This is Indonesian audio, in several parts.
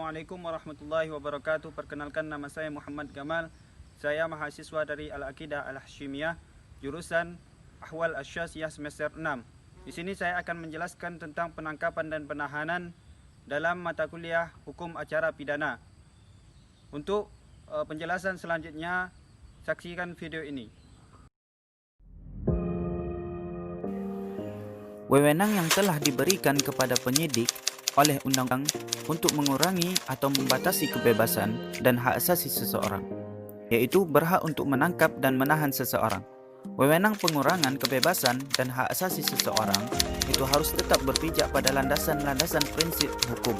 Assalamualaikum warahmatullahi wabarakatuh. Perkenalkan, nama saya Muhammad Gamal. Saya mahasiswa dari Al-Aqidah Al-Hashimiyah, jurusan Ahwal Asy-Syakhsiyah semester 6. Di sini saya akan menjelaskan tentang penangkapan dan penahanan dalam mata kuliah Hukum Acara Pidana. Untuk penjelasan selanjutnya, saksikan video ini. Wewenang yang telah diberikan kepada penyidik oleh undang-undang untuk mengurangi atau membatasi kebebasan dan hak asasi seseorang, yaitu berhak untuk menangkap dan menahan seseorang. Wewenang pengurangan kebebasan dan hak asasi seseorang itu harus tetap berpijak pada landasan-landasan prinsip hukum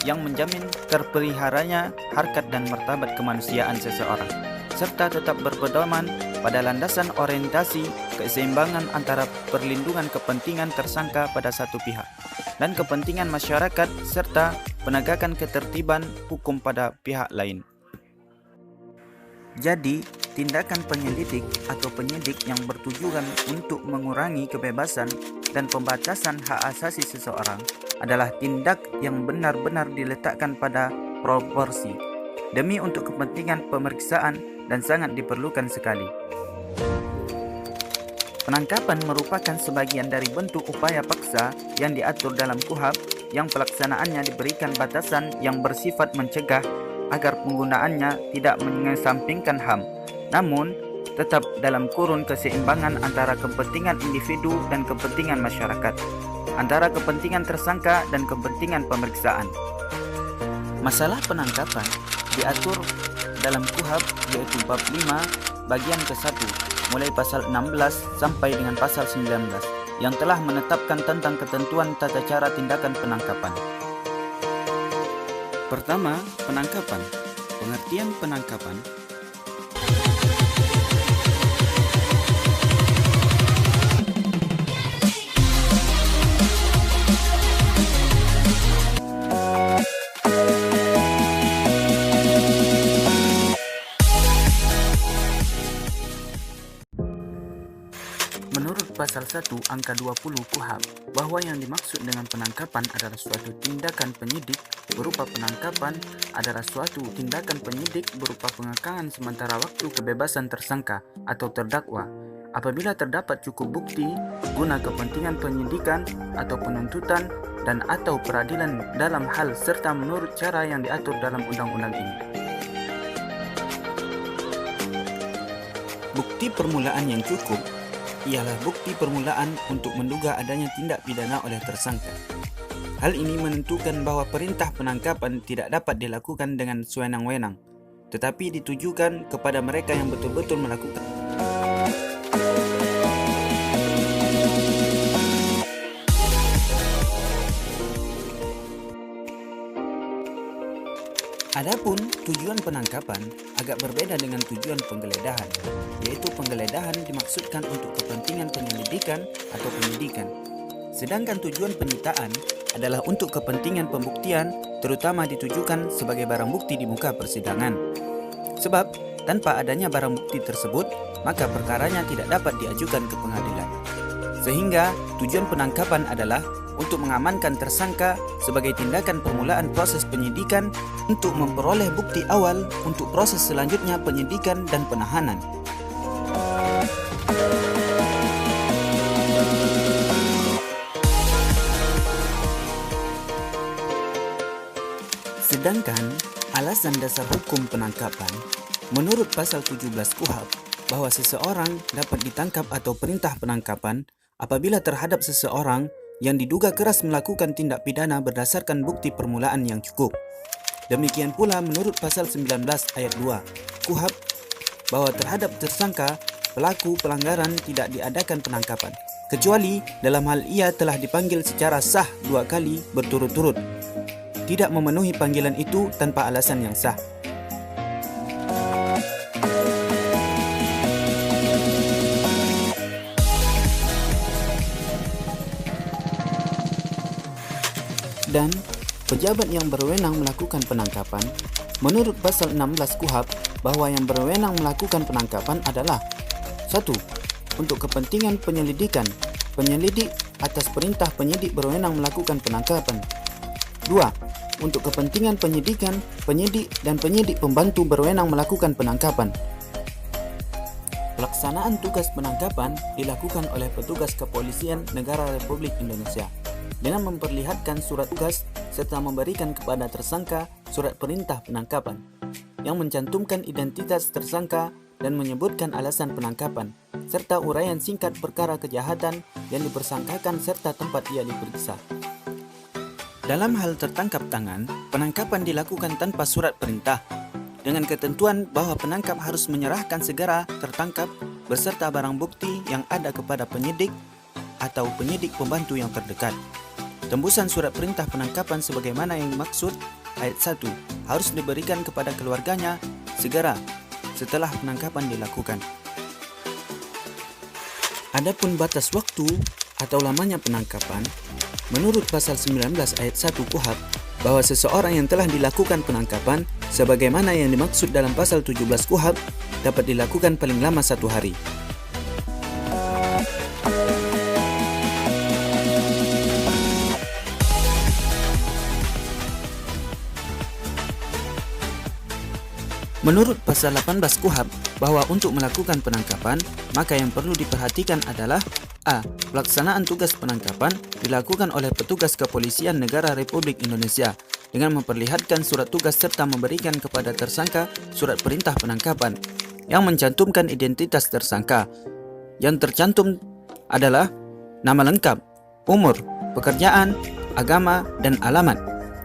yang menjamin terpeliharanya harkat dan martabat kemanusiaan seseorang, serta tetap berpedoman pada landasan orientasi keseimbangan antara perlindungan kepentingan tersangka pada satu pihak dan kepentingan masyarakat serta penegakan ketertiban hukum pada pihak lain. Jadi, tindakan penyelidik atau penyidik yang bertujuan untuk mengurangi kebebasan dan pembatasan hak asasi seseorang adalah tindak yang benar-benar diletakkan pada proporsi demi untuk kepentingan pemeriksaan dan sangat diperlukan sekali. Penangkapan merupakan sebagian dari bentuk upaya paksa yang diatur dalam KUHP yang pelaksanaannya diberikan batasan yang bersifat mencegah agar penggunaannya tidak mengesampingkan HAM, namun tetap dalam kurun keseimbangan antara kepentingan individu dan kepentingan masyarakat, antara kepentingan tersangka dan kepentingan pemeriksaan. Masalah penangkapan diatur dalam KUHP yaitu bab 5 bagian ke-1 mulai pasal 16 sampai dengan pasal 19 yang telah menetapkan tentang ketentuan tata cara tindakan penangkapan. Pertama, penangkapan. Pengertian penangkapan menurut pasal 1 angka 20 KUHP bahwa yang dimaksud dengan penangkapan adalah suatu tindakan penyidik berupa penangkapan adalah suatu tindakan penyidik berupa pengekangan sementara waktu kebebasan tersangka atau terdakwa apabila terdapat cukup bukti guna kepentingan penyidikan atau penuntutan dan atau peradilan dalam hal serta menurut cara yang diatur dalam undang-undang ini. Bukti permulaan yang cukup ialah bukti permulaan untuk menduga adanya tindak pidana oleh tersangka. Hal ini menentukan bahwa perintah penangkapan tidak dapat dilakukan dengan sewenang-wenang, tetapi ditujukan kepada mereka yang betul-betul melakukan. Adapun tujuan penangkapan agak berbeda dengan tujuan penggeledahan, yaitu penggeledahan dimaksudkan untuk kepentingan penyelidikan atau penyidikan, sedangkan tujuan penyitaan adalah untuk kepentingan pembuktian, terutama ditujukan sebagai barang bukti di muka persidangan. Sebab tanpa adanya barang bukti tersebut, maka perkaranya tidak dapat diajukan ke pengadilan. Sehingga tujuan penangkapan adalah untuk mengamankan tersangka sebagai tindakan permulaan proses penyidikan untuk memperoleh bukti awal untuk proses selanjutnya penyidikan dan penahanan. Sedangkan alasan dasar hukum penangkapan menurut pasal 17 KUHP bahwa seseorang dapat ditangkap atau perintah penangkapan apabila terhadap seseorang yang diduga keras melakukan tindak pidana berdasarkan bukti permulaan yang cukup. Demikian pula menurut pasal 19 ayat 2 KUHP bahwa terhadap tersangka pelaku pelanggaran tidak diadakan penangkapan kecuali dalam hal ia telah dipanggil secara sah 2 kali berturut-turut, tidak memenuhi panggilan itu tanpa alasan yang sah. Dan pejabat yang berwenang melakukan penangkapan menurut pasal 16 KUHP bahwa yang berwenang melakukan penangkapan adalah 1. Untuk kepentingan penyelidikan, penyelidik atas perintah penyidik berwenang melakukan penangkapan. 2. untuk kepentingan penyidikan, penyidik, dan penyidik pembantu berwenang melakukan penangkapan. Pelaksanaan tugas penangkapan dilakukan oleh petugas kepolisian negara Republik Indonesia dengan memperlihatkan surat tugas serta memberikan kepada tersangka surat perintah penangkapan yang mencantumkan identitas tersangka dan menyebutkan alasan penangkapan, serta uraian singkat perkara kejahatan yang dipersangkakan serta tempat ia diperiksa. Dalam hal tertangkap tangan, penangkapan dilakukan tanpa surat perintah, dengan ketentuan bahwa penangkap harus menyerahkan segera tertangkap beserta barang bukti yang ada kepada penyidik atau penyidik pembantu yang terdekat. Tembusan surat perintah penangkapan sebagaimana yang dimaksud ayat 1 harus diberikan kepada keluarganya segera setelah penangkapan dilakukan. Adapun batas waktu atau lamanya penangkapan, menurut pasal 19 ayat 1 KUHP, bahwa seseorang yang telah dilakukan penangkapan sebagaimana yang dimaksud dalam pasal 17 KUHP dapat dilakukan paling lama 1 hari. Menurut pasal 18 KUHP, bahwa untuk melakukan penangkapan, maka yang perlu diperhatikan adalah A. Pelaksanaan tugas penangkapan dilakukan oleh petugas kepolisian negara Republik Indonesia dengan memperlihatkan surat tugas serta memberikan kepada tersangka surat perintah penangkapan yang mencantumkan identitas tersangka. Yang tercantum adalah nama lengkap, umur, pekerjaan, agama, dan alamat,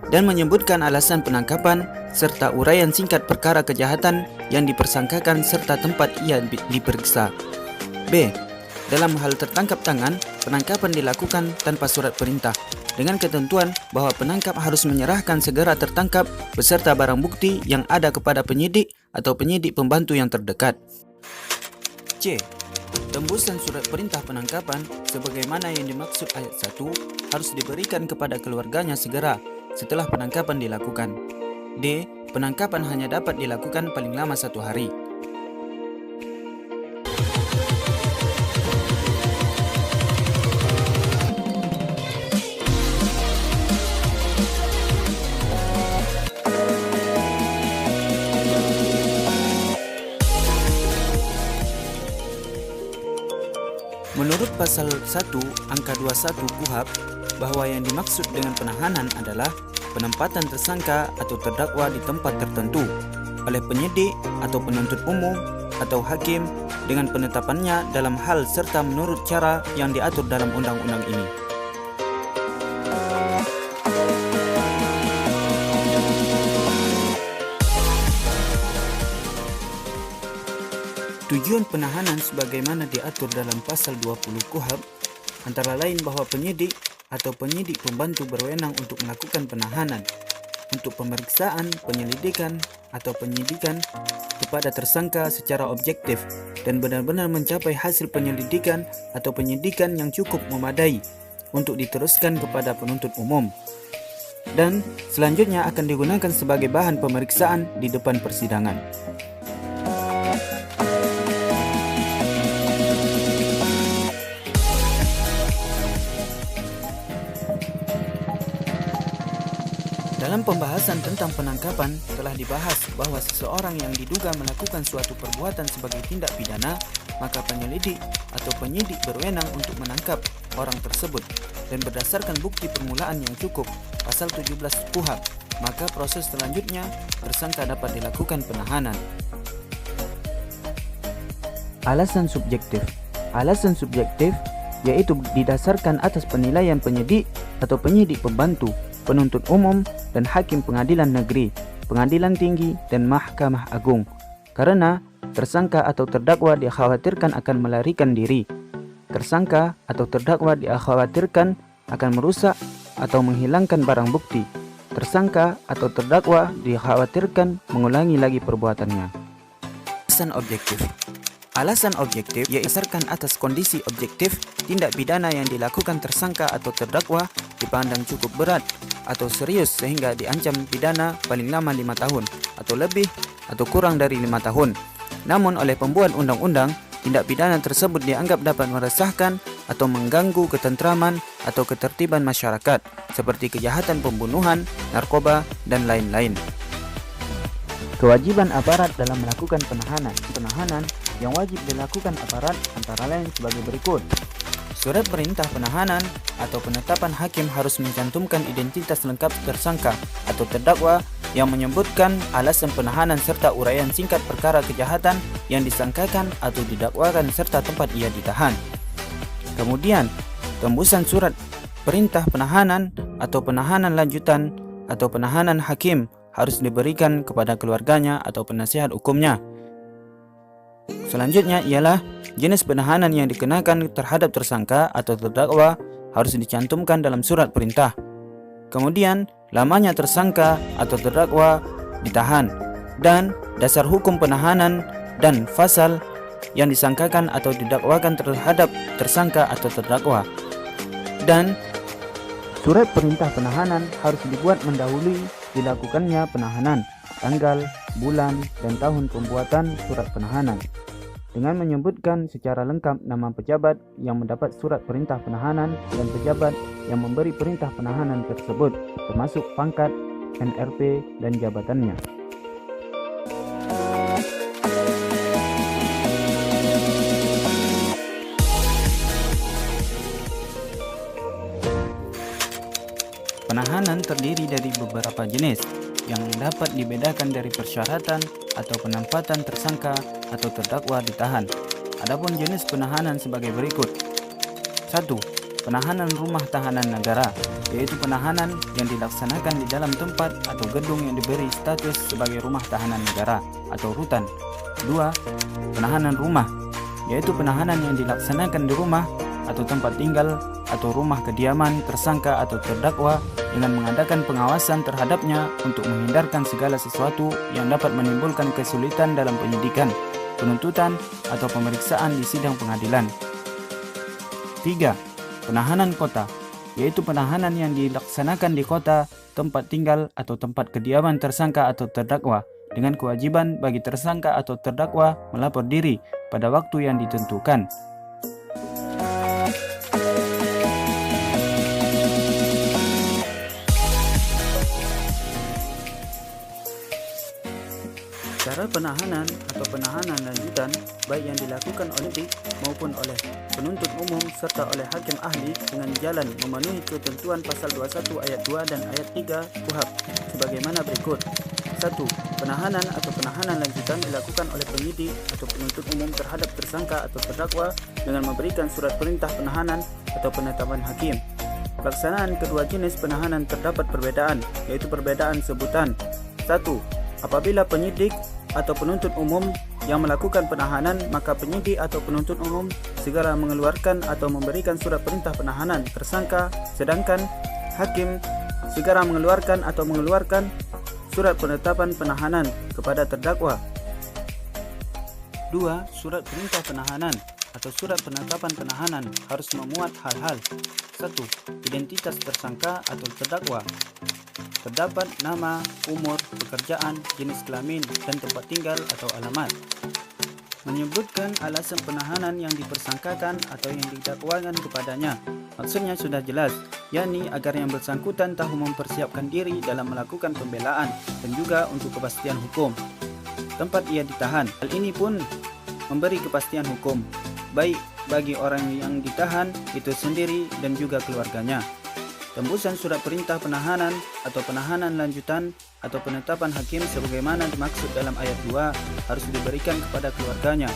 dan menyebutkan alasan penangkapan serta uraian singkat perkara kejahatan yang dipersangkakan serta tempat ia diperiksa. B. Dalam hal tertangkap tangan, penangkapan dilakukan tanpa surat perintah dengan ketentuan bahwa penangkap harus menyerahkan segera tertangkap beserta barang bukti yang ada kepada penyidik atau penyidik pembantu yang terdekat. C. Tembusan surat perintah penangkapan sebagaimana yang dimaksud ayat 1 harus diberikan kepada keluarganya segera setelah penangkapan dilakukan. D. Penangkapan hanya dapat dilakukan paling lama 1 hari. Menurut pasal 1 angka 21 KUHP, bahwa yang dimaksud dengan penahanan adalah penempatan tersangka atau terdakwa di tempat tertentu oleh penyidik atau penuntut umum atau hakim dengan penetapannya dalam hal serta menurut cara yang diatur dalam undang-undang ini. Tujuan penahanan sebagaimana diatur dalam pasal 20 KUHP antara lain bahwa penyidik atau penyidik pembantu berwenang untuk melakukan penahanan untuk pemeriksaan, penyelidikan, atau penyidikan kepada tersangka secara objektif dan benar-benar mencapai hasil penyelidikan atau penyidikan yang cukup memadai untuk diteruskan kepada penuntut umum dan selanjutnya akan digunakan sebagai bahan pemeriksaan di depan persidangan. Dalam pembahasan tentang penangkapan telah dibahas bahwa seseorang yang diduga melakukan suatu perbuatan sebagai tindak pidana, maka penyelidik atau penyidik berwenang untuk menangkap orang tersebut dan berdasarkan bukti permulaan yang cukup pasal 17 KUHP, maka proses selanjutnya tersangka dapat dilakukan penahanan. Alasan subjektif. Alasan subjektif yaitu didasarkan atas penilaian penyidik atau penyidik pembantu, penuntut umum, dan hakim pengadilan negeri, pengadilan tinggi, dan Mahkamah Agung. Karena tersangka atau terdakwa dikhawatirkan akan melarikan diri. Tersangka atau terdakwa dikhawatirkan akan merusak atau menghilangkan barang bukti. Tersangka atau terdakwa dikhawatirkan mengulangi lagi perbuatannya. Alasan objektif. Alasan objektif yaitu berdasarkan atas kondisi objektif tindak pidana yang dilakukan tersangka atau terdakwa dipandang cukup berat atau serius sehingga diancam pidana paling lama 5 tahun atau lebih atau kurang dari 5 tahun. Namun oleh pembuat undang-undang, tindak pidana tersebut dianggap dapat meresahkan atau mengganggu ketentraman atau ketertiban masyarakat, seperti kejahatan pembunuhan, narkoba, dan lain-lain. Kewajiban aparat dalam melakukan penahanan yang wajib dilakukan aparat antara lain sebagai berikut. Surat perintah penahanan atau penetapan hakim harus mencantumkan identitas lengkap tersangka atau terdakwa yang menyebutkan alasan penahanan serta uraian singkat perkara kejahatan yang disangkakan atau didakwakan serta tempat ia ditahan. Kemudian, tembusan surat perintah penahanan atau penahanan lanjutan atau penahanan hakim harus diberikan kepada keluarganya atau penasihat hukumnya. Selanjutnya ialah jenis penahanan yang dikenakan terhadap tersangka atau terdakwa harus dicantumkan dalam surat perintah. Kemudian, lamanya tersangka atau terdakwa ditahan dan dasar hukum penahanan dan pasal yang disangkakan atau didakwakan terhadap tersangka atau terdakwa. Dan surat perintah penahanan harus dibuat mendahului dilakukannya penahanan, tanggal, bulan, dan tahun pembuatan surat penahanan, dengan menyebutkan secara lengkap nama pejabat yang mendapat surat perintah penahanan dan pejabat yang memberi perintah penahanan tersebut, termasuk pangkat, NRP, dan jabatannya. Penahanan terdiri dari beberapa jenis yang dapat dibedakan dari persyaratan atau penempatan tersangka atau terdakwa ditahan. Adapun jenis penahanan sebagai berikut. 1. Penahanan rumah tahanan negara, yaitu penahanan yang dilaksanakan di dalam tempat atau gedung yang diberi status sebagai rumah tahanan negara atau rutan. 2. Penahanan rumah, yaitu penahanan yang dilaksanakan di rumah atau tempat tinggal atau rumah kediaman tersangka atau terdakwa dengan mengadakan pengawasan terhadapnya untuk menghindarkan segala sesuatu yang dapat menimbulkan kesulitan dalam penyidikan, penuntutan, atau pemeriksaan di sidang pengadilan. 3. Penahanan kota, yaitu penahanan yang dilaksanakan di kota, tempat tinggal, atau tempat kediaman tersangka atau terdakwa, dengan kewajiban bagi tersangka atau terdakwa melapor diri pada waktu yang ditentukan. Cara penahanan atau penahanan lanjutan baik yang dilakukan oleh penyidik maupun oleh penuntut umum serta oleh hakim ahli dengan jalan memenuhi ketentuan pasal 21 ayat 2 dan ayat 3 KUHP sebagaimana berikut. 1. Penahanan atau penahanan lanjutan dilakukan oleh penyidik atau penuntut umum terhadap tersangka atau terdakwa dengan memberikan surat perintah penahanan atau penetapan hakim. Pelaksanaan kedua jenis penahanan terdapat perbedaan, yaitu perbedaan sebutan. 1. Apabila penyidik atau penuntut umum yang melakukan penahanan, maka penyidik atau penuntut umum segera mengeluarkan atau memberikan surat perintah penahanan tersangka, sedangkan hakim segera mengeluarkan atau mengeluarkan surat penetapan penahanan kepada terdakwa. 2. Surat perintah penahanan atau surat penetapan penahanan harus memuat hal-hal. 1. Identitas tersangka atau terdakwa. Terdapat nama, umur, pekerjaan, jenis kelamin, dan tempat tinggal atau alamat. Menyebutkan alasan penahanan yang dipersangkakan atau yang didakwakan kepadanya. Maksudnya sudah jelas, yakni agar yang bersangkutan tahu mempersiapkan diri dalam melakukan pembelaan dan juga untuk kepastian hukum. Tempat ia ditahan. Hal ini pun memberi kepastian hukum, baik bagi orang yang ditahan itu sendiri dan juga keluarganya. Tembusan surat perintah penahanan atau penahanan lanjutan atau penetapan hakim sebagaimana dimaksud dalam ayat 2 harus diberikan kepada keluarganya.